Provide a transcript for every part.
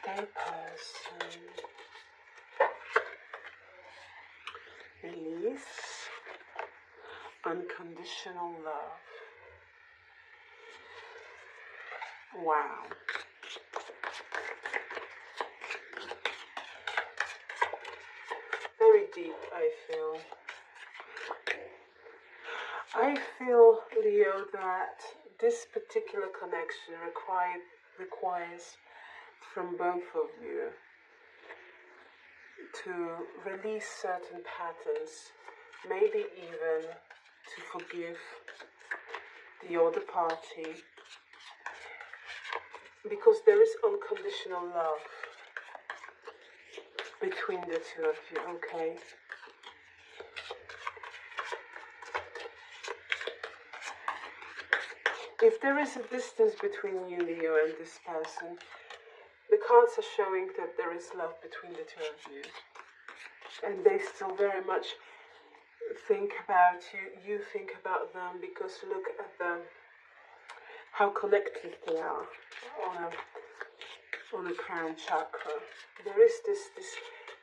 Stay person. Release. Unconditional love. Wow. Very deep, I feel. I feel, Leo, that this particular connection requires from both of you to release certain patterns, maybe even to forgive the other party, because there is unconditional love between the two of you, okay? If there is a distance between you, Leo, and this person, the cards are showing that there is love between the two of you. And they still very much think about you, you think about them, because look at them, how connected they are on a crown chakra. There is this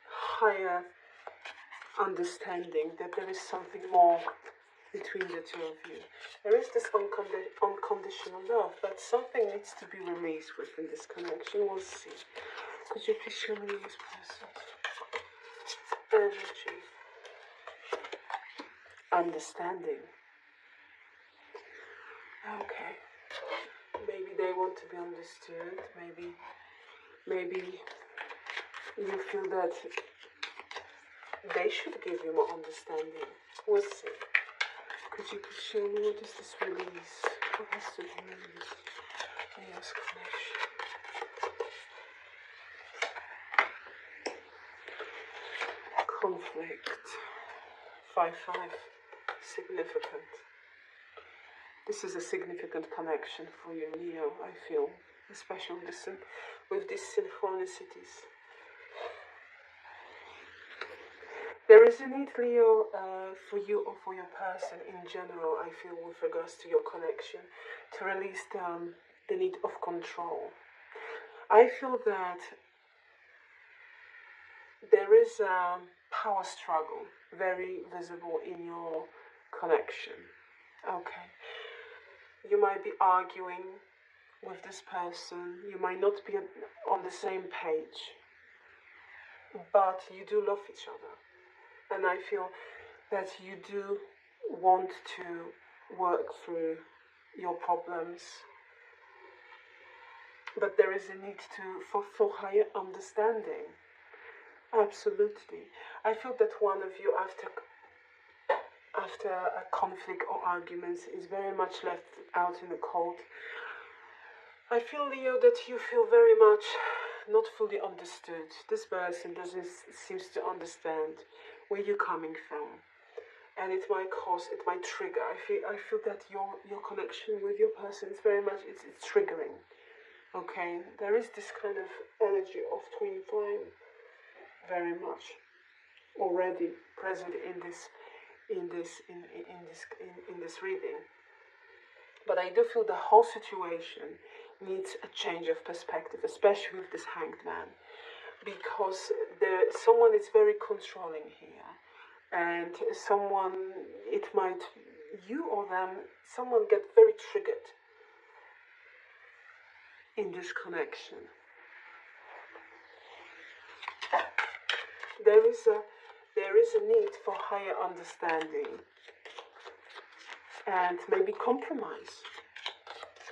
higher understanding that there is something more between the two of you. There is this unconditional love, but something needs to be released within this connection. We'll see. Could you please show me this person's energy? Understanding. Okay. Maybe they want to be understood. Maybe you feel that they should give you more understanding. We'll see. Could you please show me what is this release? What has to be released? Leo's connection. Conflict. 5-5. Significant. This is a significant connection for you, Leo, I feel. Especially with these synchronicities. There is a need, Leo, for you or for your person in general, I feel, with regards to your connection, to release the need of control. I feel that there is a power struggle very visible in your connection. Okay. You might be arguing with this person, you might not be on the same page, but you do love each other. And I feel that you do want to work through your problems. But there is a need for higher understanding. Absolutely. I feel that one of you, after a conflict or arguments, is very much left out in the cold. I feel, Leo, that you feel very much not fully understood. This person doesn't seems to understand where you're coming from, and it might trigger. I feel that your connection with your person is very much it's triggering. Okay, there is this kind of energy of twin flame, very much already present in this reading. But I do feel the whole situation needs a change of perspective, especially with this Hanged Man, because someone is very controlling here, and you or them, someone get very triggered in this connection. There is a need for higher understanding and maybe compromise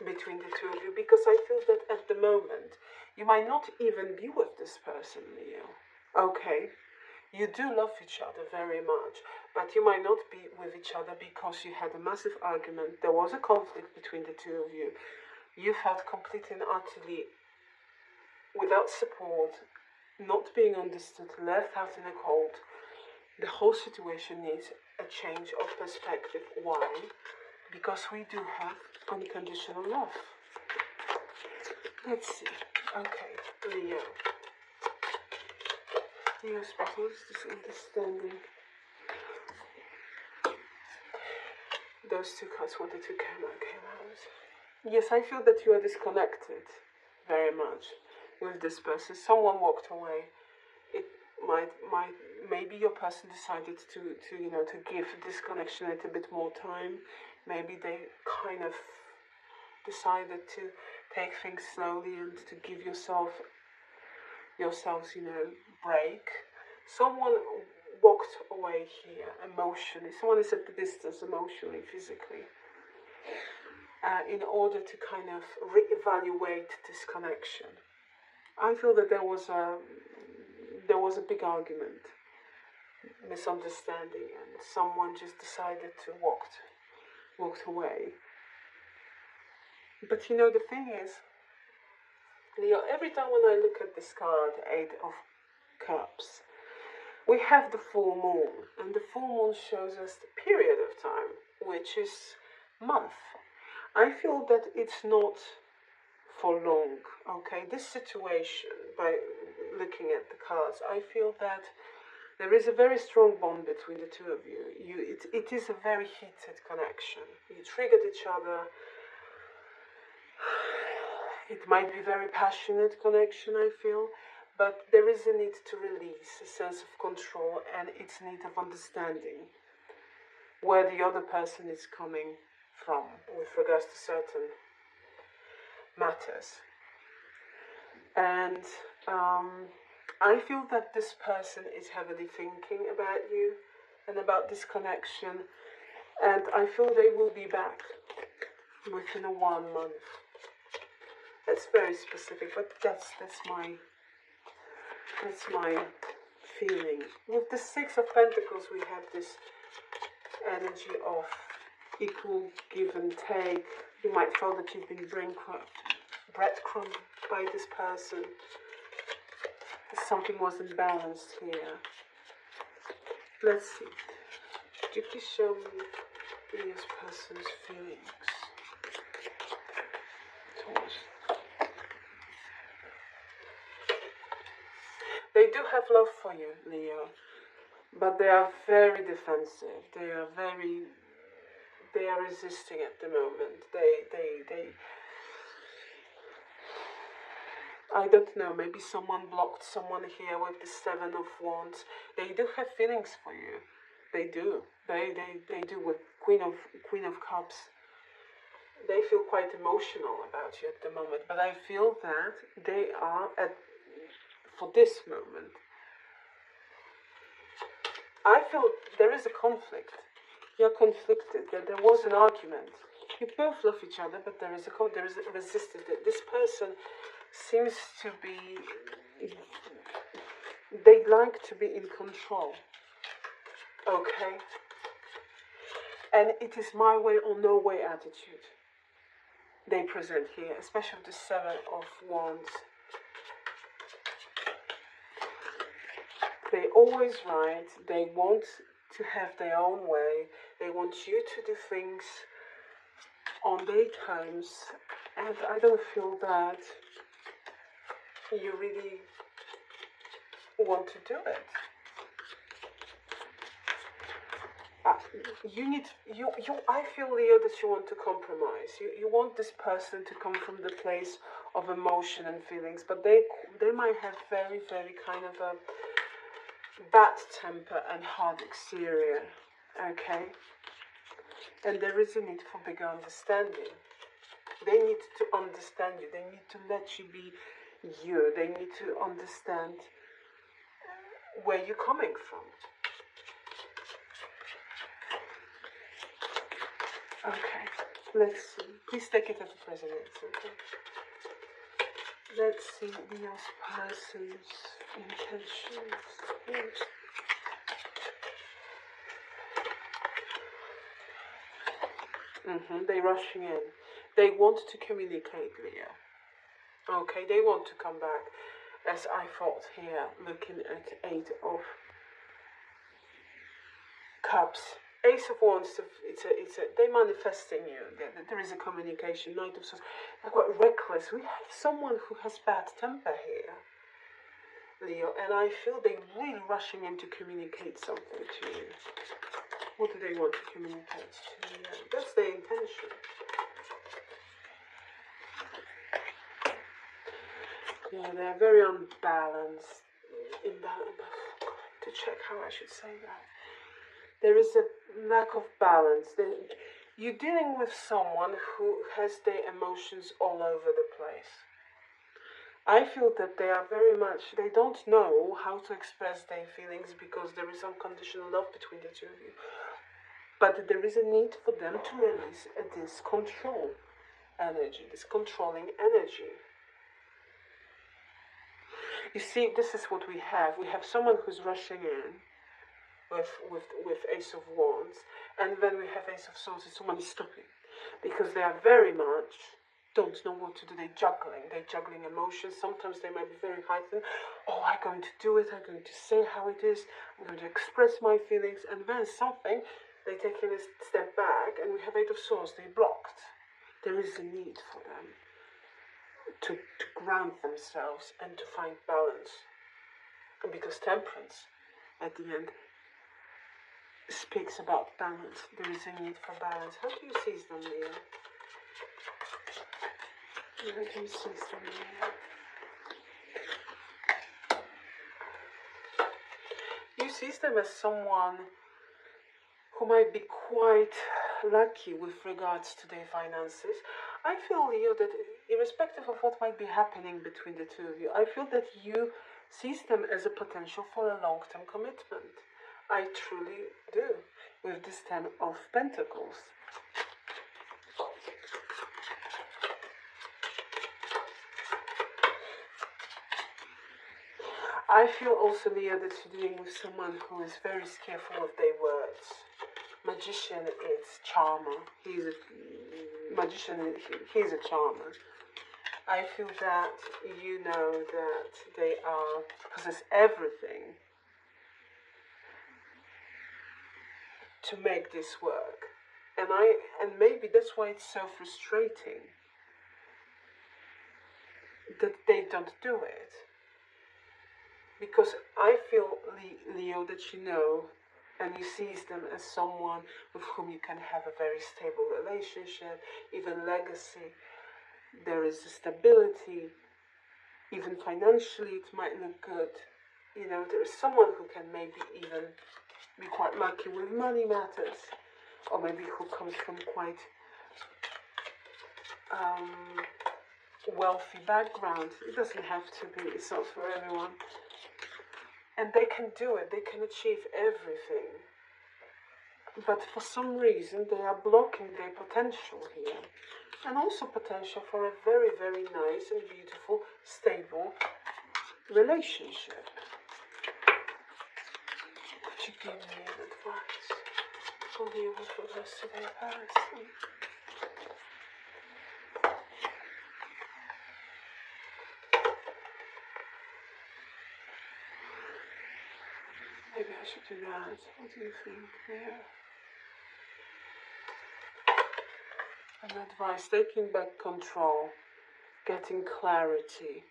between the two of you, because I feel that at the moment you might not even be with this person, Leo. Okay, you do love each other very much, but you might not be with each other because you had a massive argument. There was a conflict between the two of you. You felt completely and utterly without support, not being understood, left out in the cold. The whole situation needs a change of perspective. Why? Because we do have unconditional love. Let's see. Okay, Leo. Leo's what is this understanding? Those two cards wanted to came out. Yes, I feel that you are disconnected very much. with this person. Someone walked away. It might maybe your person decided to to give this connection a little bit more time. Maybe they kind of decided to take things slowly and to give yourselves break. Someone walked away here emotionally. Someone is at the distance emotionally, physically, in order to kind of reevaluate this connection. I feel that there was a big argument, misunderstanding, and someone just decided to walked away. But the thing is, Leo, every time when I look at this card, Eight of Cups, we have the full moon, and the full moon shows us the period of time, which is month. I feel that it's not for long, okay? This situation, by looking at the cards, I feel that there is a very strong bond between the two of you. It is a very heated connection. You triggered each other. It might be a very passionate connection, I feel, but there is a need to release, a sense of control, and it's a need of understanding where the other person is coming from with regards to certain matters. And I feel that this person is heavily thinking about you and about this connection, and I feel they will be back within 1 month. That's very specific, but that's my feeling. With the Six of Pentacles, we have this energy of equal give and take. You might feel that you've been breadcrumbed by this person. Something wasn't balanced here. Let's see. Could you please show me this person's feelings towards? They do have love for you, Leo, but they are very defensive. They are resisting at the moment. I don't know, maybe someone blocked someone here with the Seven of Wands. They do have feelings for you. They do. They do with Queen of Cups. They feel quite emotional about you at the moment, but I feel that they are for this moment. I feel there is a conflict. You're conflicted. There was an argument. You both love each other, but there is a resistance. This person seems to be. They like to be in control. Okay. And it is my way or no way attitude they present here, especially with the Seven of Wands. They always right. They want to have their own way. They want you to do things on their terms, and I don't feel that you really want to do it. I feel, Leo, that you want to compromise. You want this person to come from the place of emotion and feelings, but they might have very, very kind of a bad temper and hard exterior, okay? And there is a need for bigger understanding. They need to understand you. They need to let you be you. They need to understand where you're coming from. Okay, let's see. Please take it as a precedence, okay? Let's see Leo's person's intentions. Yes. They're rushing in. They want to communicate, Leo. Okay, they want to come back. As I thought here, looking at Eight of Cups. Ace of Wands, they're manifesting you. There is a communication. Knight of Swords. They're quite reckless. We have someone who has bad temper here, Leo, and I feel they're really rushing in to communicate something to you. What do they want to communicate to you? That's their intention. Yeah. they are very unbalanced. To check how I should say that. There is a lack of balance. You're dealing with someone who has their emotions all over the place. I feel that they are very much, they don't know how to express their feelings because there is unconditional love between the two of you. But there is a need for them to release this control energy, this controlling energy. You see, this is what we have. We have someone who's rushing in with Ace of Wands, and then we have Ace of Swords, and someone is stopping because they are very much don't know what to do. They're juggling emotions. Sometimes they might be very heightened. Oh, I'm going to do it. I'm going to say how it is. I'm going to express my feelings. And then something, they take a step back, and we have Eight of Swords. They're blocked. There is a need for them to ground themselves and to find balance. And because Temperance, at the end, speaks about balance. There is a need for balance. How do you seize them, Leo? How do you seize them, Leo? You seize them as someone who might be quite lucky with regards to their finances. I feel, Leo, that irrespective of what might be happening between the two of you, I feel that you seize them as a potential for a long-term commitment. I truly do, with this Ten of Pentacles. I feel also, Leo, that you're dealing with someone who is very careful of their words. Magician is charmer. He's a magician. He's a charmer. I feel that you know that they possess everything to make this work, and maybe that's why it's so frustrating that they don't do it. Because I feel, Leo, that you know and you seize them as someone with whom you can have a very stable relationship, even legacy. There is a stability, even financially it might look good. You know, there is someone who can maybe even be quite lucky with money matters, or maybe who comes from quite wealthy background. It doesn't have to be, it's not for everyone. And they can do it, they can achieve everything. But for some reason they are blocking their potential here. And also potential for a very, very nice and beautiful, stable relationship. Could you give me an advice? For the what for the rest of their person? Maybe I should do that. What do you think there? An advice, taking back control, getting clarity.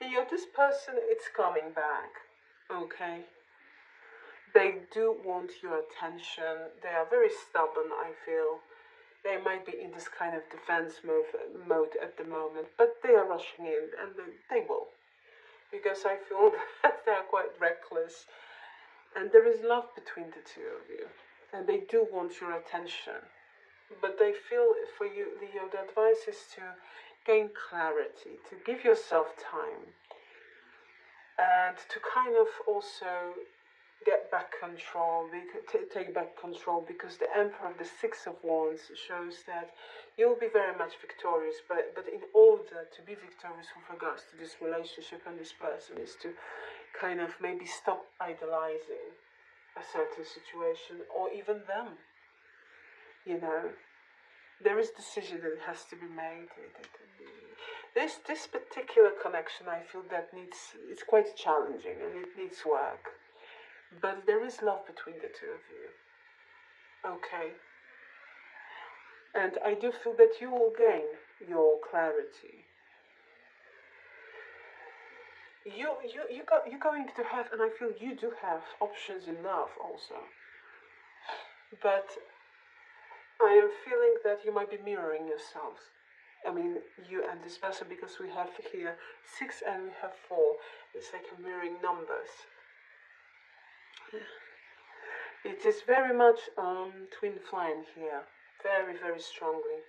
You know, this person, it's coming back, okay? They do want your attention. They are very stubborn, I feel. They might be in this kind of defense mode at the moment, but they are rushing in, and they will. Because I feel that they are quite reckless. And there is love between the two of you. And they do want your attention. But they feel for you, Leo, the advice is to gain clarity, to give yourself time. And to kind of also get back control, take back control, because the Emperor of the Six of Wands shows that you'll be very much victorious, but in order to be victorious with regards to this relationship and this person is to kind of maybe stop idolizing a certain situation or even them. You know, there is decision that has to be made. This particular connection, I feel that it's quite challenging and it needs work. But there is love between the two of you. Okay. And I do feel that you will gain your clarity. You're going to have, and I feel you do have options in love also. But I am feeling that you might be mirroring yourselves. I mean, you and this person, because we have here 6 and we have 4. It's like a mirroring numbers. It is very much twin flame here, very, very strongly.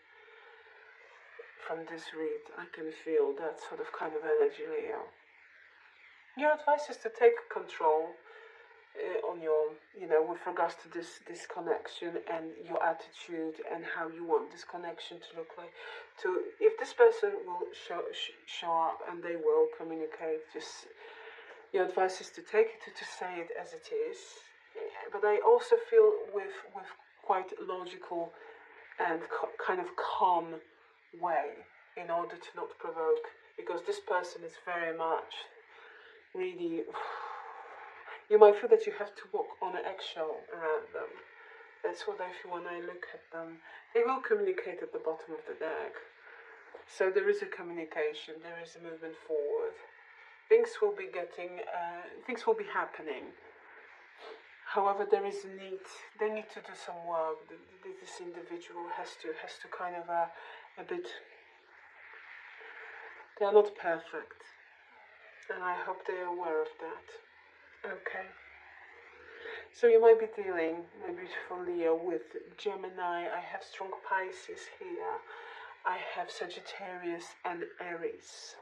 From this read, I can feel that sort of kind of energy, Leo. Your advice is to take control on your, with regards to this connection and your attitude and how you want this connection to look like. If this person will show up and they will communicate, just your advice is to take it, to say it as it is. But I also feel with quite logical and kind of calm way, in order to not provoke, because this person is very much really, you might feel that you have to walk on an eggshell around them. That's what I feel when I look at them. They will communicate at the bottom of the deck, so there is a communication, there is a movement forward. Things will be happening. However, there is a need. They need to do some work. This individual has to kind of a bit. They are not perfect, and I hope they are aware of that. Okay. So you might be dealing, my beautiful Leo, with Gemini. I have strong Pisces here. I have Sagittarius and Aries.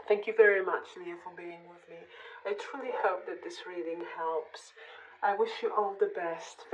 Thank you very much, Leo, for being with me. I truly hope that this reading helps. I wish you all the best.